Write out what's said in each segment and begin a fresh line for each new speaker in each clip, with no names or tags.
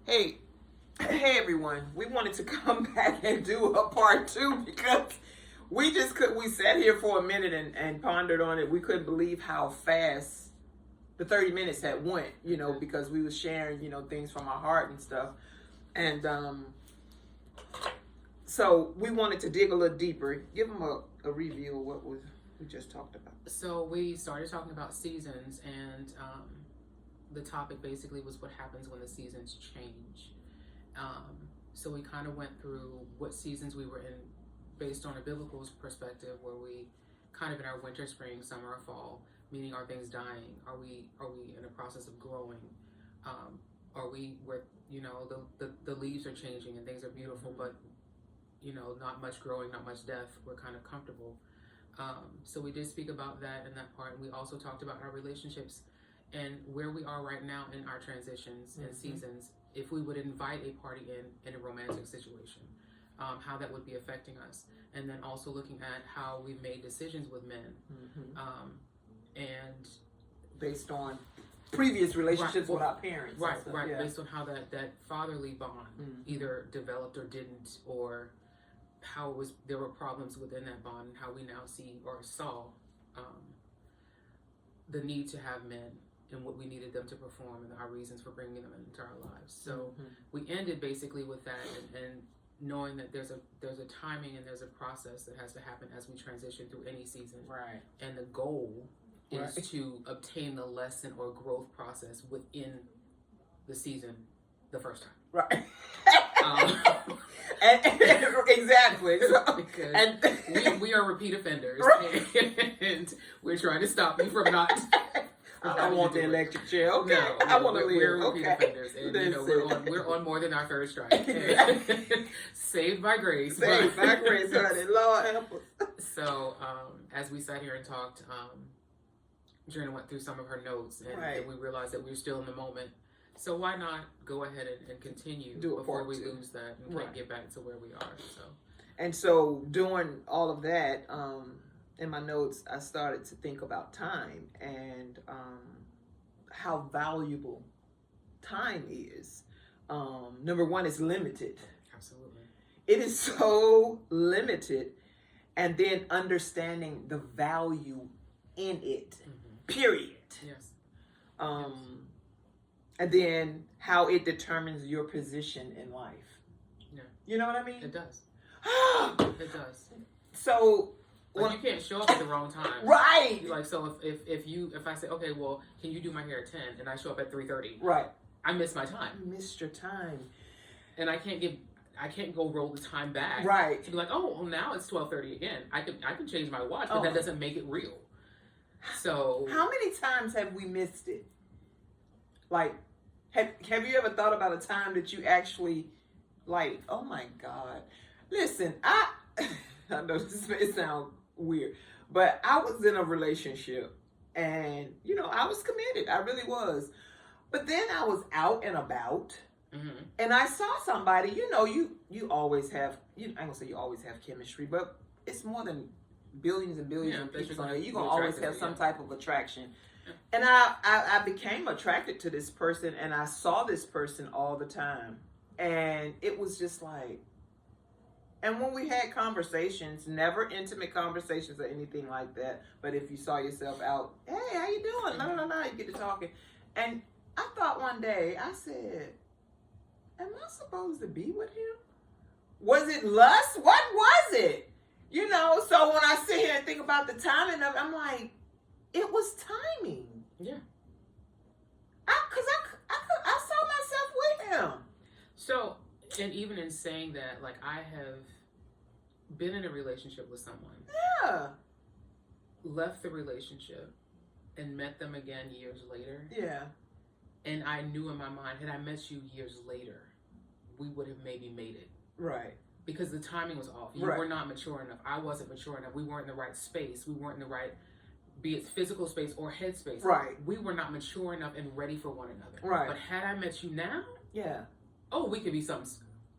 Hey, hey everyone. We wanted to come back and do a part two because we sat here for a minute and pondered on it. We couldn't believe how fast the 30 minutes had went, because we was sharing, things from our heart and stuff. And so we wanted to dig a little deeper. Give them a review of what we just talked about.
So we started talking about seasons, and the topic basically was what happens when the seasons change. So we kind of went through what seasons we were in based on a biblical perspective, where we kind of in our winter, spring, summer, or fall, meaning are things dying? Are we in a process of growing? Are we where, the leaves are changing and things are beautiful, but, not much growing, not much death. We're kind of comfortable. So we did speak about that in that part. And we also talked about our relationships and where we are right now in our transitions and seasons. If we would invite a party in a romantic situation, how that would be affecting us. And then also looking at how we've made decisions with men. And
based on previous relationships with our parents.
Right.
Yeah.
Based on how that fatherly bond either developed or didn't, or how there were problems within that bond, and how we now see or saw the need to have men and what we needed them to perform and our reasons for bringing them into our lives. So we ended basically with that and knowing that there's a timing and there's a process that has to happen as we transition through any season.
Right.
And the goal is to obtain the lesson or growth process within the season the first time.
Right. Exactly.
Because we are repeat offenders, and we're trying to stop you from not.
I don't want the electric chair. Okay.
No,
I want to live.
We're repeat offenders, and we're on more than our third strike. Saved by grace.
Saved by grace, honey. Lord help us.
So, as we sat here and talked, Joanna went through some of her notes, and we realized that we were still in the moment. So why not go ahead and continue before we lose that and can't get back to where we are.
So doing all of that, in my notes, I started to think about time and how valuable time is. Number one, it's limited.
Absolutely.
It is so limited. And then understanding the value in it, period.
Yes.
And then how it determines your position in life.
Yeah.
You know what I mean?
It does. It does.
So
you can't show up at the wrong time.
Right.
Like, so if I say, okay, well, can you do my hair at 10 and I show up at 3:30?
Right.
I missed my time.
You missed your time.
And I can't go roll the time back.
Right.
To be like, oh, well, now it's 12:30 again. I can change my watch, but that doesn't make it real. So
how many times have we missed it? Like, have you ever thought about a time that you actually, like, oh my God. Listen, I know this may sound weird, but I was in a relationship and, I was committed. I really was. But then I was out and about and I saw somebody, you always have, I ain't gonna say you always have chemistry, but it's more than billions and billions of people. You're going to always have some type of attraction. And I became attracted to this person, and I saw this person all the time. And it was just like, and when we had conversations, never intimate conversations or anything like that, but if you saw yourself out, hey, how you doing? No, you get to talking. And I thought one day, I said, am I supposed to be with him? Was it lust? What was it? So when I sit here and think about the timing of it, I'm like, it was timing.
Yeah.
Because I saw myself with him.
So, and even in saying that, like, I have been in a relationship with someone.
Yeah.
Left the relationship and met them again years later.
Yeah.
And I knew in my mind, had I met you years later, we would have maybe made it.
Right.
Because the timing was off. You were not mature enough. I wasn't mature enough. We weren't in the right space. We weren't in the right, be it physical space or head space.
Right.
We were not mature enough and ready for one another.
Right.
But had I met you now, we could be something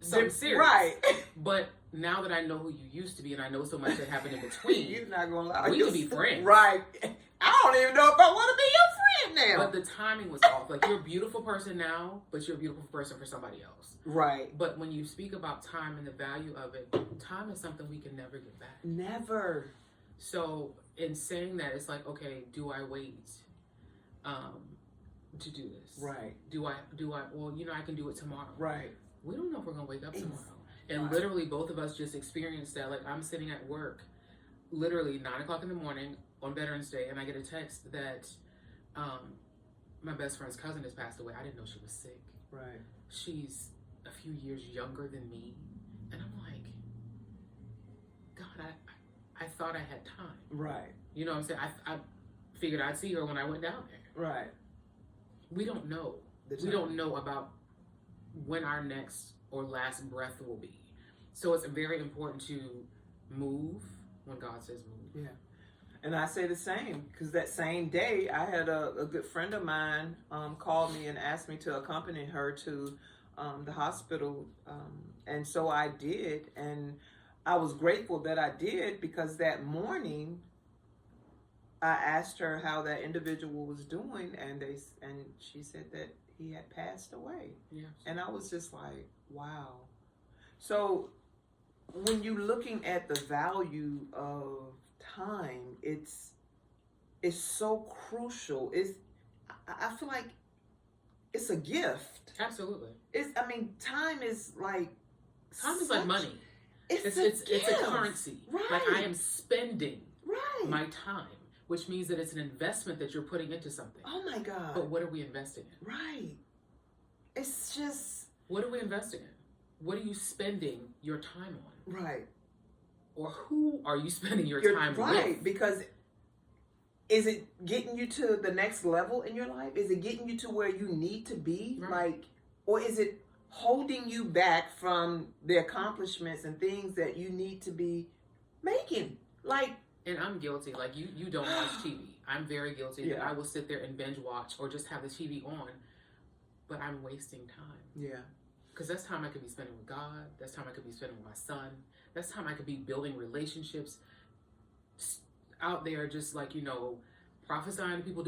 serious.
Right.
But now that I know who you used to be and I know so much that happened in between,
you're not gonna lie.
We could be friends.
Right. I don't even know if I want to be your now.
But the timing was off. Like, you're a beautiful person now, but you're a beautiful person for somebody else.
Right.
But when you speak about time and the value of it, time is something we can never get back.
Never.
So in saying that, it's like, okay, do I wait to do this?
Right.
Do I, well, I can do it tomorrow.
Right.
We don't know if we're going to wake up tomorrow. And literally both of us just experienced that. Like, I'm sitting at work, literally 9 o'clock in the morning on Veterans Day, and I get a text that my best friend's cousin has passed away. I didn't know she was sick.
Right.
She's a few years younger than me. And I'm like, God, I thought I had time.
Right.
You know what I'm saying? I figured I'd see her when I went down there.
Right.
We don't know. We don't know about when our next or last breath will be. So it's very important to move when God says move.
Yeah. And I say the same, because that same day I had a good friend of mine called me and asked me to accompany her to the hospital. And so I did. And I was grateful that I did, because that morning I asked her how that individual was doing, and she said that he had passed away.
Yes.
And I was just like, wow. So when you're looking at the value of time, it's so crucial. I feel like it's a gift.
Absolutely.
Time is like
money. It's a currency.
Right.
Like, I am spending my time, which means that it's an investment that you're putting into something.
Oh my God.
But what are we investing in?
Right. It's just,
what are we investing in? What are you spending your time on?
Right.
Or who are you spending your time
right,
with?
Because is it getting you to the next level in your life? Is it getting you to where you need to be?
Right.
Or is it holding you back from the accomplishments and things that you need to be making?
And I'm guilty. Like, you don't watch TV. I'm very guilty that I will sit there and binge watch or just have the TV on, but I'm wasting time.
Yeah.
Because that's time I could be spending with God. That's time I could be spending with my son. That's time I could be building relationships out there, just like, prophesying to people.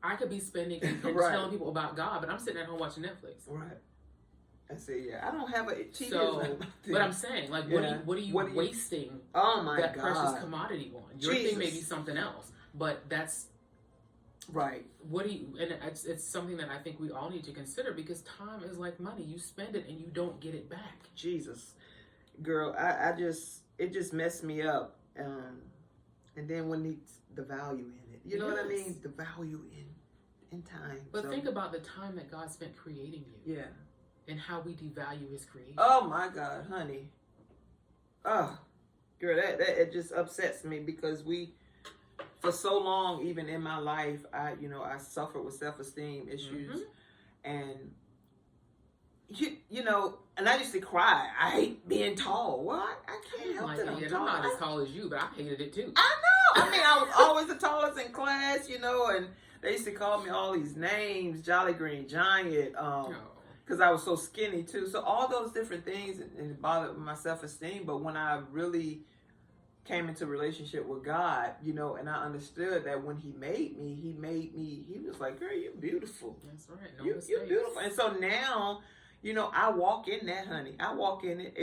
I could be spending and telling people about God, but I'm sitting at home watching Netflix.
Right. I say, I don't have a TV.
So, but I'm saying, like, what are you wasting that precious commodity on? Your thing may be something else, but that's
right.
And it's something that I think we all need to consider, because time is like money. You spend it and you don't get it back.
Jesus, girl, it just messed me up. And then when the value in it, you know what I mean? The value in time.
But think about the time that God spent creating you.
Yeah.
And how we devalue His creation.
Oh my God, honey. Oh, girl, that it just upsets me, because for so long, even in my life, I suffered with self-esteem issues, and and I used to cry. I hate being tall. Well, I can't help it. I'm
not as tall as you, but I hated it too.
I know. I was always the tallest in class, and they used to call me all these names, Jolly Green Giant, because I was so skinny too. So all those different things, and it bothered my self-esteem. But when I really came into a relationship with God, and I understood that when He made me, He was like, girl, you're beautiful.
That's right.
You're beautiful. And so now, I walk in that, honey. I walk in it.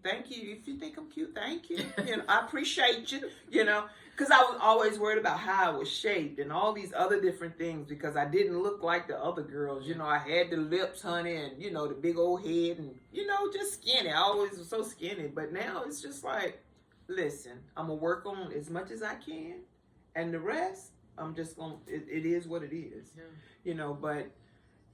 Thank you. If you think I'm cute, thank you. I appreciate you, because I was always worried about how I was shaped and all these other different things, because I didn't look like the other girls. I had the lips, honey, and, the big old head and, just skinny. I always was so skinny. But now it's just like, listen, I'm going to work on as much as I can. And the rest, I'm just going to, it is what it is. Yeah. But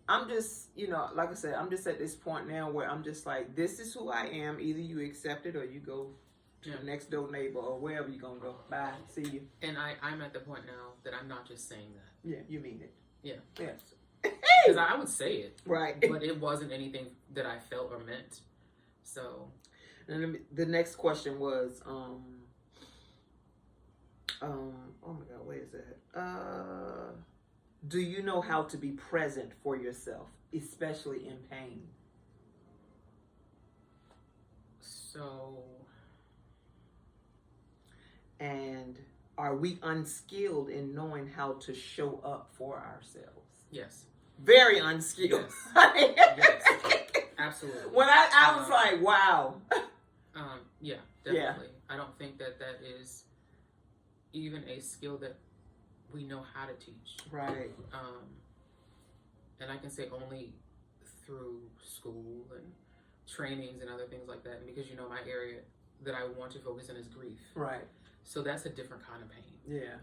I'm just, like I said, I'm just at this point now where I'm just like, this is who I am. Either you accept it or you go to the next door neighbor or wherever you're going to go. Bye. See you.
And I'm at the point now that I'm not just saying that.
Yeah, you mean it.
Yeah.
Yeah.
Because I would say it. Right. But it wasn't anything that I felt or meant. So.
And the next question was, oh my God, where is that? Do you know how to be present for yourself, especially in pain?
So.
And are we unskilled in knowing how to show up for ourselves?
Yes.
Very unskilled.
Yes. Yes. Absolutely.
When I was like, wow.
Yeah, definitely. I don't think that is even a skill that we know how to teach.
Right.
And I can say only through school and trainings and other things like that. And because my area that I want to focus on is grief.
Right.
So that's a different kind of pain.
Yeah.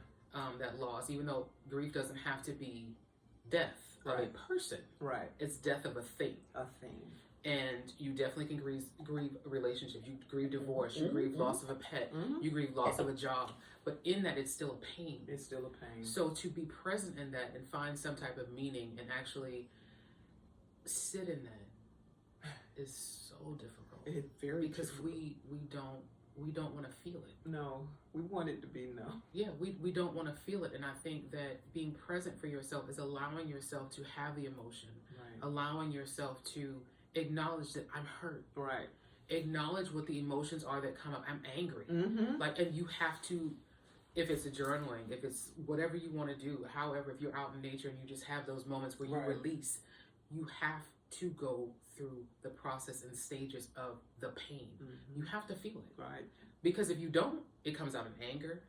That loss, even though grief doesn't have to be death of a person.
Right.
It's death of a thing.
A thing.
And you definitely can grieve a relationship. You grieve divorce. You grieve loss of a pet. You grieve loss of a job. But in that, it's still a pain.
It's still a pain.
So to be present in that and find some type of meaning and actually sit in that is so difficult.
It's very
because
difficult.
we don't want to feel it.
No, we want it to be no.
Yeah, we don't want to feel it. And I think that being present for yourself is allowing yourself to have the emotion.
Right.
Allowing yourself to acknowledge that I'm hurt.
Right.
Acknowledge what the emotions are that come up. I'm angry.
Mm-hmm.
And you have to, if it's a journaling, if it's whatever you want to do, however, if you're out in nature and you just have those moments where you release, you have to go through the process and stages of the pain. You have to feel it.
Right.
Because if you don't, it comes out in anger.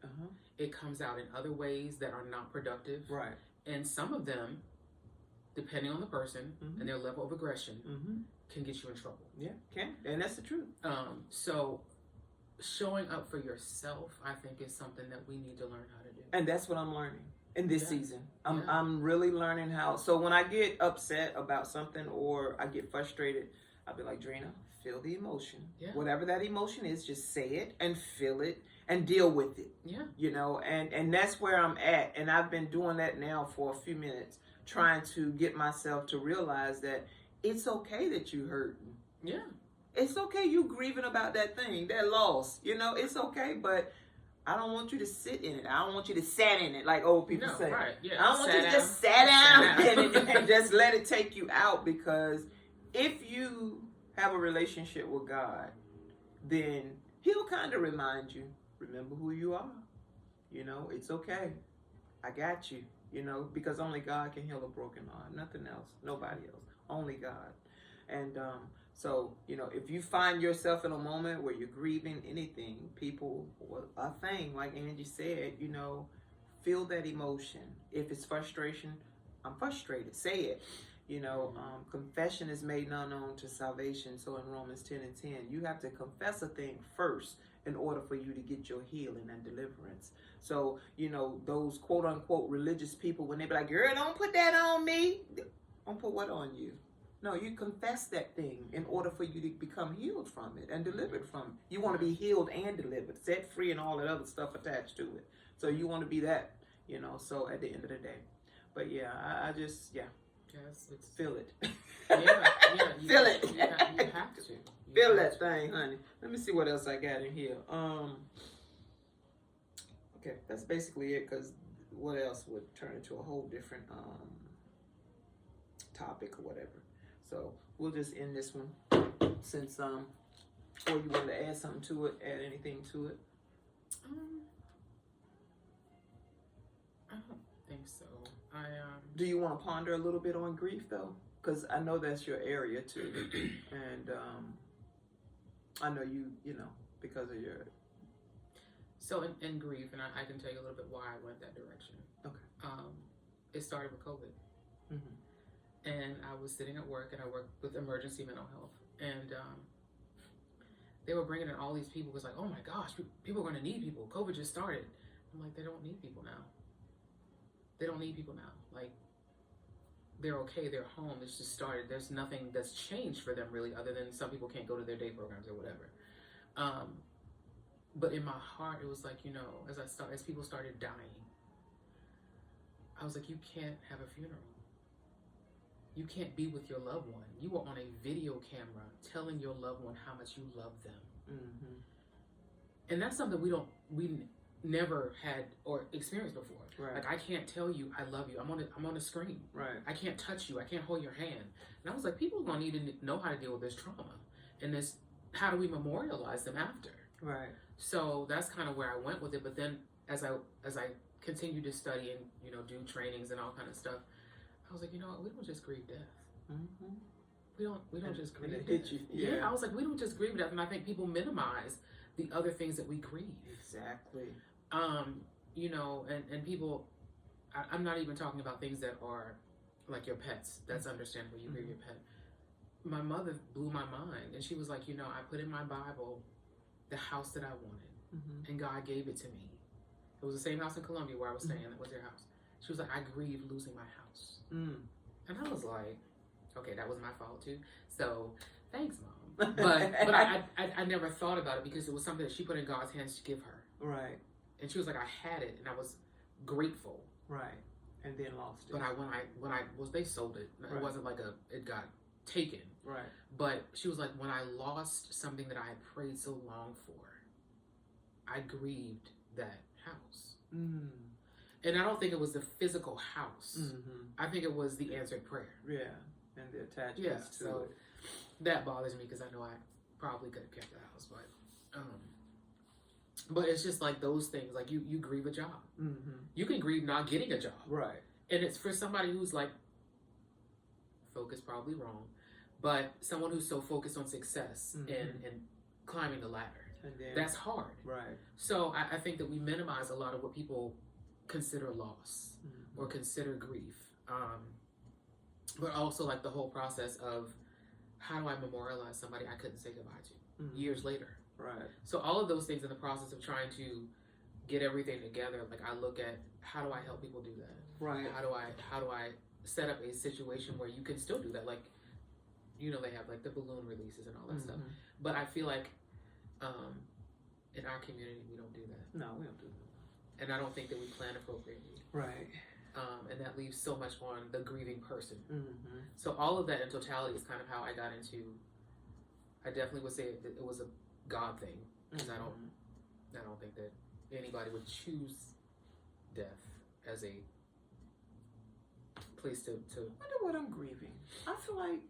It comes out in other ways that are not productive.
Right.
And some of them, depending on the person and their level of aggression, can get you in trouble.
Yeah, can. And that's the truth.
So showing up for yourself, I think, is something that we need to learn how to do.
And that's what I'm learning in this season. I'm really learning how. So when I get upset about something or I get frustrated, I'll be like, Drina, feel the emotion.
Yeah.
Whatever that emotion is, just say it and feel it and deal with it.
Yeah.
You know, and that's where I'm at. And I've been doing that now for a few minutes, trying to get myself to realize that it's okay that you hurting.
Yeah.
It's okay you grieving about that thing, that loss. You know, it's okay, but I don't want you to sit in it. I don't want you to sat in it like old people say.
Right, yeah.
I don't want you to just sit down and just let it take you out, because if you have a relationship with God, then He'll kind of remind you, remember who you are. You know, it's okay. I got you. You know, because only God can heal a broken heart. Nothing else. Nobody else. Only God. And so, you know, if you find yourself in a moment where you're grieving anything, people, or a thing, like Angie said, you know, feel that emotion. If it's frustration, I'm frustrated. Say it. You know, confession is made known to salvation. So in Romans 10:10, you have to confess a thing first in order for you to get your healing and deliverance. So, you know, those quote unquote religious people, when they be like, girl, don't put that on me. Don't put what on you? No, you confess that thing in order for you to become healed from it and delivered from it. You want to be healed and delivered, set free, and all that other stuff attached to it. So you want to be that, you know, so at the end of the day. But yeah, I just, yeah.
Yes, it's
Feel it.
Yeah.
Feel it.
You have to.
Feel that thing, honey. Let me see what else I got in here. Okay, that's basically it, because what else would turn into a whole different topic or whatever. So we'll just end this one, since or you want to add something to it, add anything to it.
I don't think so.
Do you want to ponder a little bit on grief though? Because I know that's your area too, and I know you know, because of your.
So in grief, and I can tell you a little bit why I went that direction.
Okay.
It started with COVID. And I was sitting at work, and I worked with emergency mental health, and they were bringing in all these people. It was like, oh my gosh, people are going to need people. COVID just started. I'm like, they don't need people now. They don't need people now. Like, they're okay. They're home. It's just started. There's nothing that's changed for them really, other than some people can't go to their day programs or whatever. But in my heart, it was like, you know, as people started dying, I was like, you can't have a funeral. You can't be with your loved one. You were on a video camera telling your loved one how much you love them. And that's something we never had or experienced before.
Right.
Like, I can't tell you I love you. I'm on a screen.
Right.
I can't touch you. I can't hold your hand. And I was like, people are gonna need to know how to deal with this trauma, and this. How do we memorialize them after?
Right.
So that's kind of where I went with it. But then as I continued to study and, you know, do trainings and all kind of stuff, I was like, you know what, we don't just grieve death.
Mm-hmm.
We don't just grieve death.
Hit you.
Yeah, I was like, we don't just grieve death, and I think people minimize the other things that we grieve.
Exactly.
You know, and people, I'm not even talking about things that are like your pets. That's understandable. You grieve your pet. My mother blew my mind, and she was like, you know, I put in my Bible the house that I wanted, and God gave it to me. It was the same house in Columbia where I was staying. That was your house. She was like, I grieve losing my house. And I was like, okay, that was my fault too. So thanks, Mom. But I never thought about it because it was something that she put in God's hands to give her.
Right.
And she was like, I had it, and I was grateful.
Right. And then lost it.
But when I was, they sold it. It wasn't like it got taken.
Right.
But she was like, when I lost something that I had prayed so long for, I grieved that house. And I don't think it was the physical house. I think it was the answered prayer.
Yeah. And the attachments to it.
That bothers me because I know I probably could have kept the house, but it's just like those things. Like you grieve a job. You can grieve not getting a job. Right. And it's for somebody who's like focused, probably wrong, but someone who's so focused on success and climbing the ladder. And then, that's hard. Right. So I think that we minimize a lot of what people consider loss or consider grief. But also like the whole process of how do I memorialize somebody I couldn't say goodbye to years later. Right. So all of those things in the process of trying to get everything together, like I look at how do I help people do that? Right. How do I set up a situation where you can still do that? Like, you know, they have like the balloon releases and all that stuff. But I feel like in our community we don't do that. No, we don't do that. And I don't think that we plan appropriately. Right. And that leaves so much on the grieving person. So all of that in totality is kind of how I got into. I definitely would say that it was a God thing because I don't think that anybody would choose death as a place to. I
wonder what I'm grieving. I feel like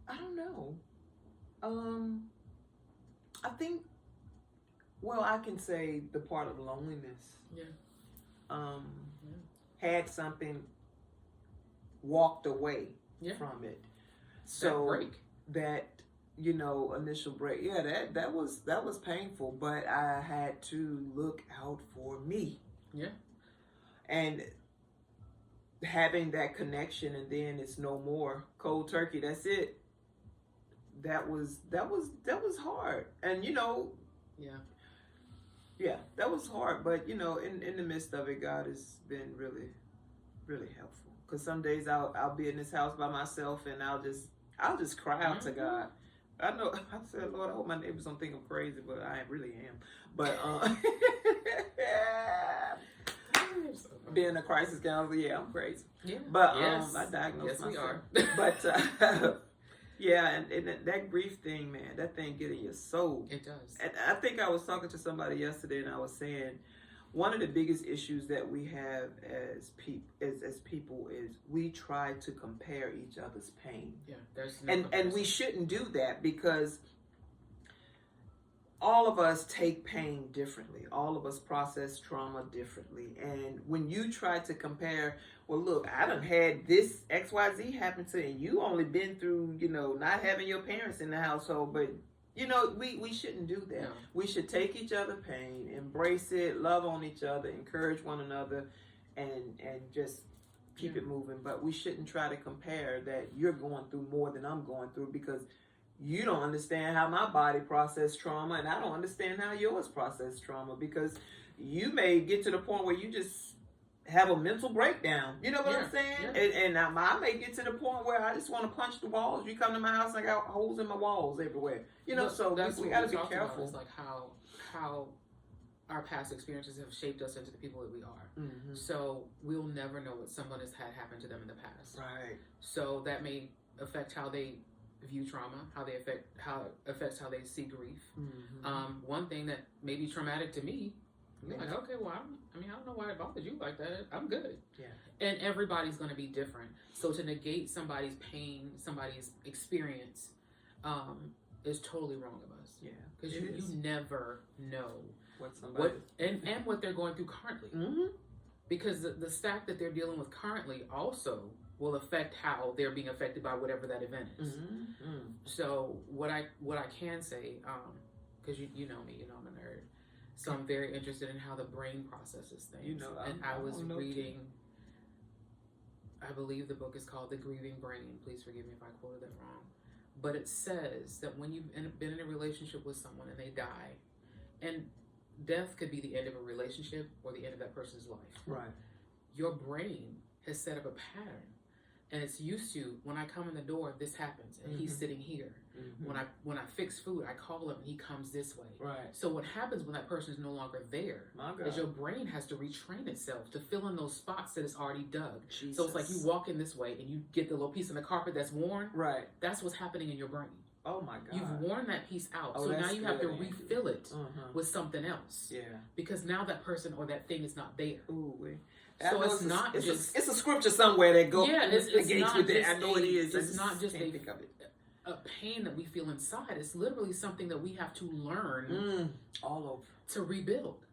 I don't know. I think. Well, I can say the part of loneliness. Yeah. Had something, walked away from it. So that you know, initial break. Yeah, that was painful, but I had to look out for me. Yeah. And having that connection, and then it's no more cold turkey. That's it. That was hard, and you know. Yeah. Yeah, that was hard, but you know, in the midst of it, God has been really, really helpful. Because some days I'll be in this house by myself, and I'll just cry out to God. I know I said, Lord, I hope my neighbors don't think I'm crazy, but I really am. But being a crisis counselor, yeah, I'm crazy. Yeah, but I diagnosed myself. We are. But. Yeah, and that grief thing, man, that thing get in your soul. It does. And I think I was talking to somebody yesterday, and I was saying one of the biggest issues that we have as people is we try to compare each other's pain. Yeah, there's no and we shouldn't do that because all of us take pain differently. All of us process trauma differently. And when you try to compare, well, look, I done had this XYZ happen to you, and you only been through, you know, not having your parents in the household, but, you know, we shouldn't do that. No. We should take each other's pain, embrace it, love on each other, encourage one another, and just keep it moving. But we shouldn't try to compare that you're going through more than I'm going through because you don't understand how my body processed trauma, and I don't understand how yours processed trauma because you may get to the point where you just have a mental breakdown. You know what I'm saying? Yeah. And I may get to the point where I just want to punch the walls. You come to my house, I got holes in my walls everywhere. You know, so we got to be careful. It's like how our past experiences have shaped us into the people that we are. So we'll never know what someone has had happen to them in the past. Right. So that may affect how they view trauma, how it affects how they see grief. One thing that may be traumatic to me, you're like, okay, well, I don't know why it bothered you like that. I'm good. Yeah. And everybody's going to be different. So to negate somebody's pain, somebody's experience,
is totally wrong of us.
Yeah.
Because you never know
what somebody
and what they're going through currently.
Mm-hmm.
Because the stack that they're dealing with currently also will affect how they're being affected by whatever that event is.
Mm-hmm.
So what I can say, because you know me, you know I'm a nerd, so I'm very interested in how the brain processes things.
You know,
I was reading, I believe the book is called The Grieving Brain. Please forgive me if I quoted that wrong. But it says that when you've been in a relationship with someone and they die, and death could be the end of a relationship or the end of that person's life.
Right.
Your brain has set up a pattern, and it's used to, when I come in the door, this happens, and he's sitting here. Mm-hmm. When I fix food, I call him, and he comes this way.
Right.
So what happens when that person is no longer there is your brain has to retrain itself to fill in those spots that it's already dug.
Jesus.
So it's like you walk in this way, and you get the little piece of the carpet that's worn.
Right.
That's what's happening in your brain.
Oh my God.
You've worn that piece out. So now you have to refill it with something else.
Yeah.
Because now that person or that thing is not there.
Ooh,
so it's not just...
It's a scripture somewhere that goes
against
with it. I know it is.
It's not just a pain that we feel inside. It's literally something that we have to learn
all over
to rebuild.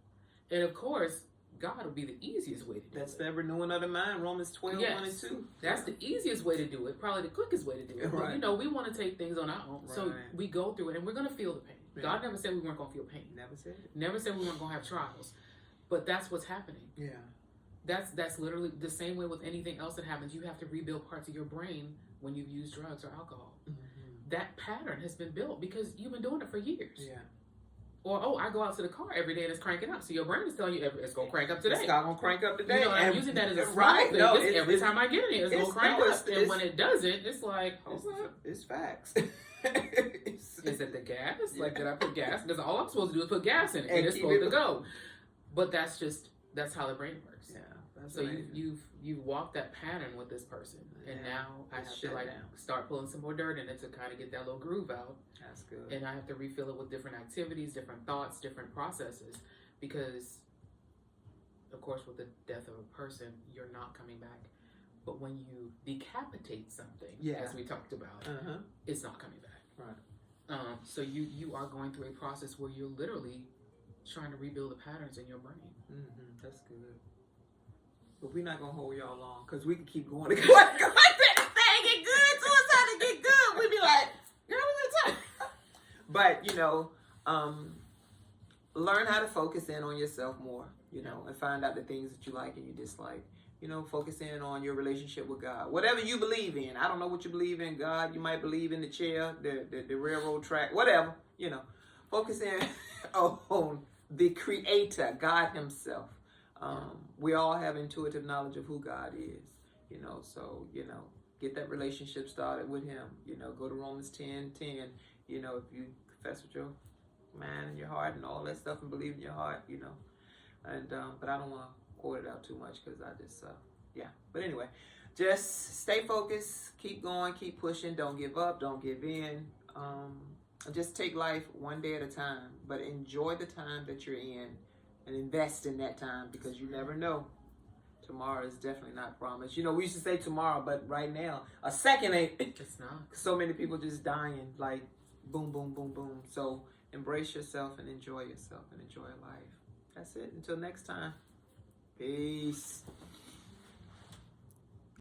And of course, God will be the easiest way to do it.
That's the renewing of the mind, Romans 12, 1 and 2.
That's the easiest way to do it, probably the quickest way to do it.
Right.
But we want to take things on our own.
Right.
So we go through it, and we're going to feel the pain.
Yeah.
God never said we weren't going to feel pain.
Never said it.
Never said we weren't going to have trials. But that's what's happening.
Yeah.
That's literally the same way with anything else that happens. You have to rebuild parts of your brain when you've used drugs or alcohol. Mm-hmm. That pattern has been built because you've been doing it for years.
Yeah.
Or, I go out to the car every day and it's cranking up. So your brain is telling you it's going to crank up today.
It's not going to crank up today.
You know, I'm using that as a small thing.
No,
every time I get in it, it's going to crank up. And when it doesn't, it's like,
it's facts.
Is it the gas? Yeah. Like, did I put gas? Because all I'm supposed to do is put gas in it. And it's supposed to go. But that's how the brain works.
Yeah.
So you've walked that pattern with this person. And now I have to start pulling some more dirt in it to kind of get that little groove out.
That's good.
And I have to refill it with different activities, different thoughts, different processes. Because, of course, with the death of a person, you're not coming back. But when you decapitate something, as we talked about, it's not coming back.
Right.
So you are going through a process where you're literally trying to rebuild the patterns in your brain.
Mm-hmm. That's good. But we're not going to hold y'all long because we can keep going. Like that thing get good. So it's time to get good. We be like, girl, we're But, learn how to focus in on yourself more, and find out the things that you like and you dislike. Focus in on your relationship with God. Whatever you believe in. I don't know what you believe in, God. You might believe in the chair, the railroad track, whatever, Focus in on the Creator, God Himself. We all have intuitive knowledge of who God is, so, get that relationship started with Him, go to Romans 10:10, if you confess with your mind and your heart and all that stuff and believe in your heart, and, but I don't want to quote it out too much because I just, but anyway, just stay focused, keep going, keep pushing, don't give up, don't give in, just take life one day at a time, but enjoy the time that you're in. And invest in that time because you never know. Tomorrow is definitely not promised. We used to say tomorrow, but right now, a second ain't.
It's not.
So many people just dying, like boom, boom, boom, boom. So embrace yourself and enjoy yourself and enjoy life. That's it. Until next time. Peace.